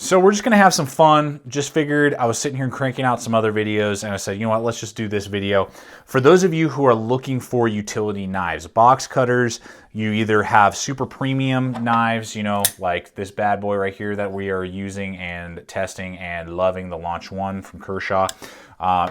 So we're just going to have some fun. Just figured I was sitting here and cranking out some other videos, and I said, you know what, let's just do this video. For those of you who are looking for utility knives, box cutters, you either have super premium knives, you know, like this bad boy right here that we are using and testing and loving, the Launch 1 from Kershaw.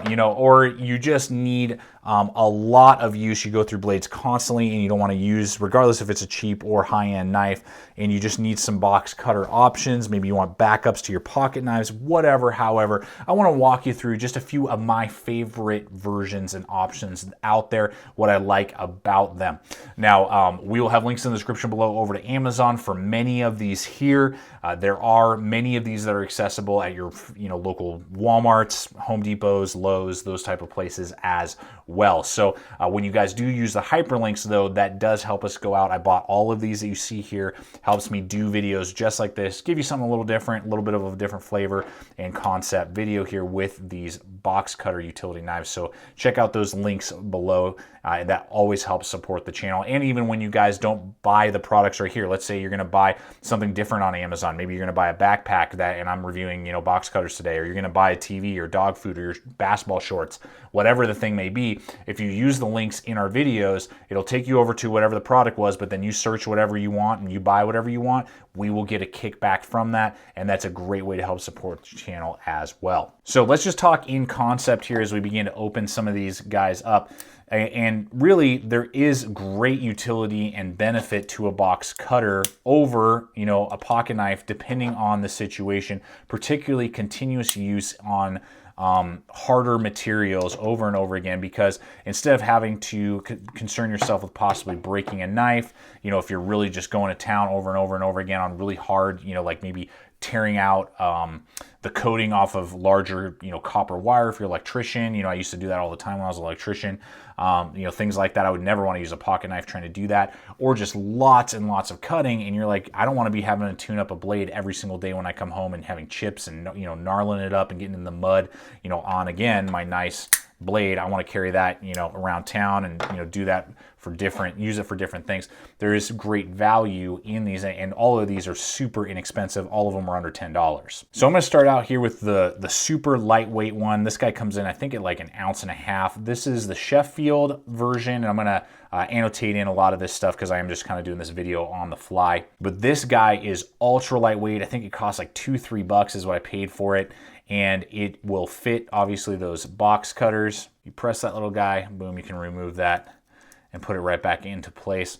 You know, or you just need a lot of use. You go through blades constantly and you don't want to use, regardless if it's a cheap or high-end knife, and you just need some box cutter options. Maybe you want backups to your pocket knives, whatever. However, I want to walk you through just a few of my favorite versions and options out there, what I like about them. Now, we will have links in the description below over to Amazon for many of these here. There are many of these that are accessible at your, you know, local Walmarts, Home Depots, Lowe's, those type of places as well. So when you guys do use the hyperlinks, though, that does help us go out. I bought all of these that you see here. Helps me do videos just like this, give you something a little different, a little bit of a different flavor and concept video here with these box cutter utility knives. So check out those links below. That always helps support the channel. And even when you guys don't buy the products right here, let's say you're going to buy something different on Amazon. Maybe you're going to buy a backpack that, and I'm reviewing, you know, box cutters today, or you're going to buy a TV or dog food or your basketball shorts, whatever the thing may be. If you use the links in our videos, it'll take you over to whatever the product was, but then you search whatever you want and you buy whatever you want. We will get a kickback from that, and that's a great way to help support the channel as well. So let's just talk in concept here as we begin to open some of these guys up. And really, there is great utility and benefit to a box cutter over, you know, a pocket knife, depending on the situation, particularly continuous use on harder materials over and over again, because instead of having to concern yourself with possibly breaking a knife, you know, if you're really just going to town over and over and over again on really hard, you know, like maybe tearing out the coating off of larger, you know, copper wire if you're an electrician. You know, I used to do that all the time when I was an electrician. You know, things like that. I would never want to use a pocket knife trying to do that, or just lots and lots of cutting. And you're like, I don't want to be having to tune up a blade every single day when I come home and having chips and, you know, gnarling it up and getting in the mud, you know, on again my nice blade. I want to carry that, you know, around town and, you know, do that for different, use it for different things. There is great value in these, and all of these are super inexpensive. All of them are under $10. So I'm going to start out here with the super lightweight one. This guy comes in, I think, at like 1.5 ounces. This is the Sheffield version, and I'm going to annotate in a lot of this stuff because I am just kind of doing this video on the fly. But this guy is ultra lightweight. I think it costs like $2-3 is what I paid for it. And it will fit, obviously, those box cutters. You press that little guy, boom, you can remove that and put it right back into place.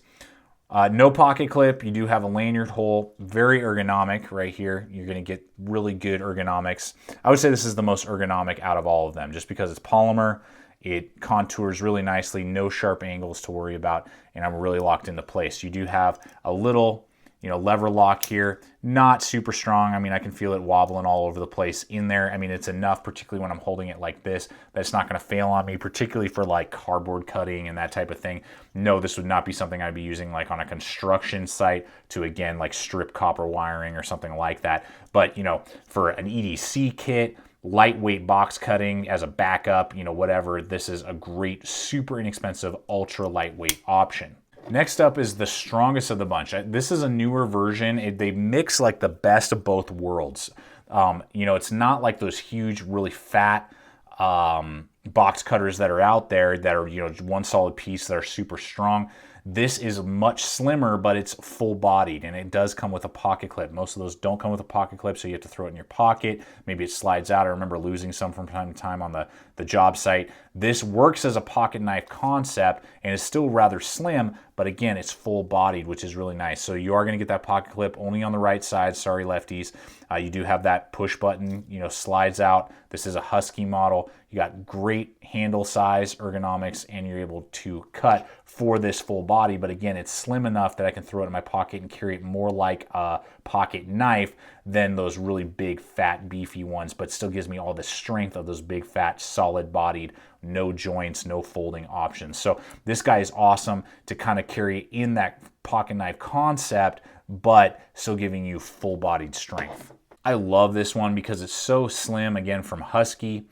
No pocket clip. You do have a lanyard hole. Very ergonomic right here. You're going to get really good ergonomics. I would say this is the most ergonomic out of all of them, just because it's polymer. It contours really nicely. No sharp angles to worry about, and I'm really locked into place. You do have a little, you know, lever lock here. Not super strong. I mean, I can feel it wobbling all over the place in there. I mean, it's enough, particularly when I'm holding it like this, that it's not going to fail on me, particularly for like cardboard cutting and that type of thing. No, this would not be something I'd be using like on a construction site to, again, like strip copper wiring or something like that. But, you know, for an EDC kit, lightweight box cutting as a backup, you know, whatever, this is a great, super inexpensive, ultra lightweight option. Next up is the strongest of the bunch. This is a newer version. They mix like the best of both worlds. You know, it's not like those huge, really fat box cutters that are out there that are, you know, one solid piece that are super strong. This is much slimmer, but it's full-bodied, and it does come with a pocket clip. Most of those don't come with a pocket clip, so you have to throw it in your pocket. Maybe it slides out. I remember losing some from time to time on the job site. This works as a pocket knife concept and is still rather slim, but again, it's full-bodied, which is really nice. So you are going to get that pocket clip only on the right side. Sorry, lefties. You do have that push button, you know, slides out. This is a Husky model. You got great handle size, ergonomics, and you're able to cut for this full body. But again, it's slim enough that I can throw it in my pocket and carry it more like a pocket knife than those really big, fat, beefy ones, but still gives me all the strength of those big, fat, solid-bodied, no joints, no folding options. So this guy is awesome to kind of carry in that pocket knife concept, but still giving you full-bodied strength. I love this one because it's so slim, again, from Husky.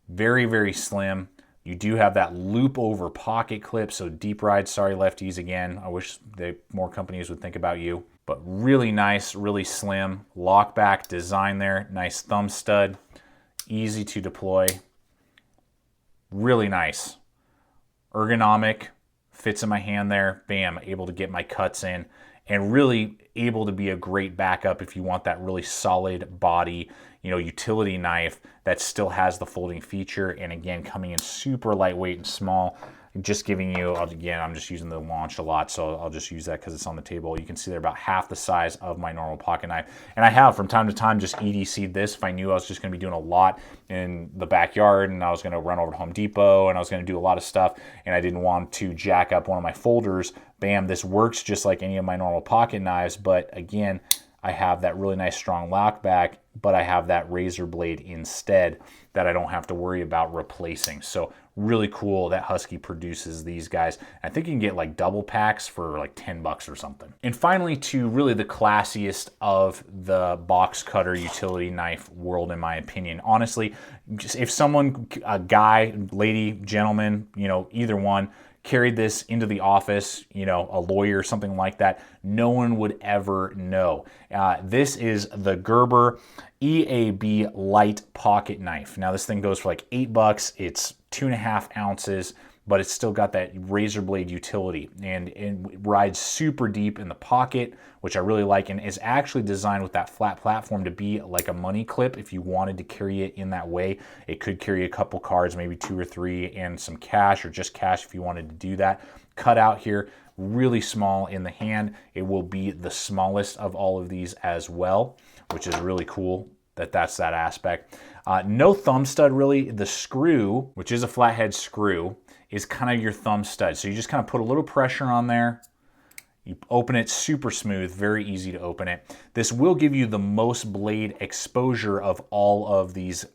Very, very slim. You do have that loop over pocket clip, so deep ride, sorry lefties again. I wish more companies would think about you. But really nice, really slim, lock back design there, nice thumb stud, easy to deploy. Really nice. Ergonomic, fits in my hand there, bam, able to get my cuts in, and really able to be a great backup if you want that really solid body, you know, utility knife that still has the folding feature, and again, coming in super lightweight and small, just giving you, again, I'm just using the launch a lot, so I'll just use that because it's on the table. You can see they're about half the size of my normal pocket knife. And I have, from time to time, just EDC'd this if I knew I was just going to be doing a lot in the backyard and I was going to run over to Home Depot and I was going to do a lot of stuff and I didn't want to jack up one of my folders. Bam, this works just like any of my normal pocket knives, but again, I have that really nice strong lock back, but I have that razor blade instead that I don't have to worry about replacing. So really cool that Husky produces these guys. I think you can get like double packs for like 10 bucks or something. And finally, to really the classiest of the box cutter utility knife world, in my opinion. Honestly, just if someone, a guy, lady, gentleman, you know, either one, carried this into the office, you know, a lawyer, something like that, no one would ever know. This is the Gerber EAB Light Pocket Knife. Now this thing goes for like 8 bucks. It's 2.5 ounces, but it's still got that razor blade utility and it rides super deep in the pocket, which I really like, and is actually designed with that flat platform to be like a money clip. If you wanted to carry it in that way, it could carry a couple cards, maybe 2 or 3, and some cash, or just cash if you wanted to do that. Cut out here, really small in the hand. It will be the smallest of all of these as well, which is really cool that's that aspect. No thumb stud really. The screw, which is a flathead screw, is kind of your thumb stud. So you just kind of put a little pressure on there. You open it super smooth, very easy to open it. This will give you the most blade exposure of all of these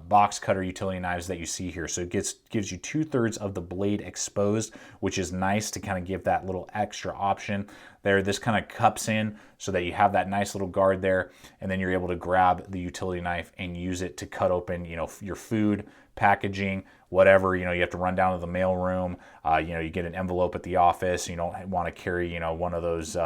box cutter utility knives that you see here. So it gives you 2/3 of the blade exposed, which is nice to kind of give that little extra option there. This kind of cups in so that you have that nice little guard there, and then you're able to grab the utility knife and use it to cut open, you know, your food, packaging, whatever. You know, you have to run down to the mail room, you know, you get an envelope at the office, you don't want to carry, you know, one of those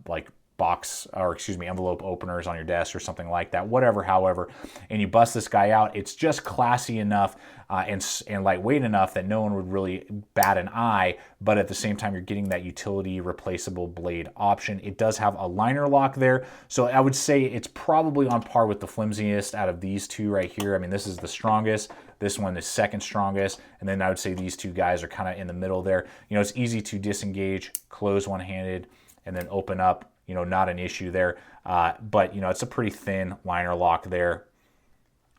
like envelope openers on your desk or something like that, whatever, however, and you bust this guy out. It's just classy enough and lightweight enough that no one would really bat an eye, but at the same time, you're getting that utility replaceable blade option. It does have a liner lock there, so I would say it's probably on par with the flimsiest out of these two right here. I mean, this is the strongest. This one is second strongest, and then I would say these two guys are kind of in the middle there. You know, it's easy to disengage, close one-handed, and then open up. You know, not an issue there, but you know, it's a pretty thin liner lock there.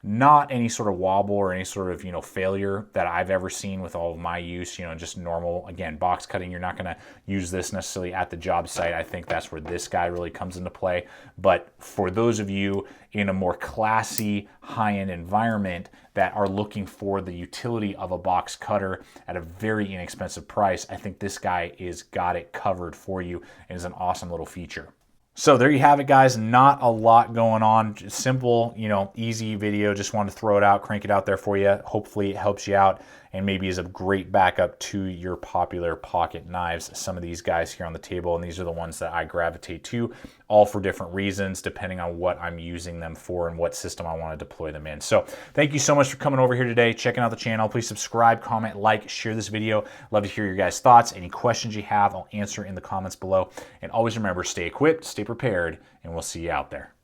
Not any sort of wobble or any sort of, you know, failure that I've ever seen with all of my use, you know, just normal, again, box cutting. You're not going to use this necessarily at the job site. I think that's where this guy really comes into play. But for those of you in a more classy, high-end environment that are looking for the utility of a box cutter at a very inexpensive price, I think this guy is got it covered for you and is an awesome little feature. So there you have it, guys. Not a lot going on. Just simple, you know, easy video. Just wanted to throw it out, crank it out there for you. Hopefully it helps you out and maybe is a great backup to your popular pocket knives. Some of these guys here on the table, and these are the ones that I gravitate to, all for different reasons, depending on what I'm using them for and what system I want to deploy them in. So thank you so much for coming over here today, checking out the channel. Please subscribe, comment, like, share this video. Love to hear your guys' thoughts. Any questions you have, I'll answer in the comments below. And always remember, stay equipped, stay prepared, and we'll see you out there.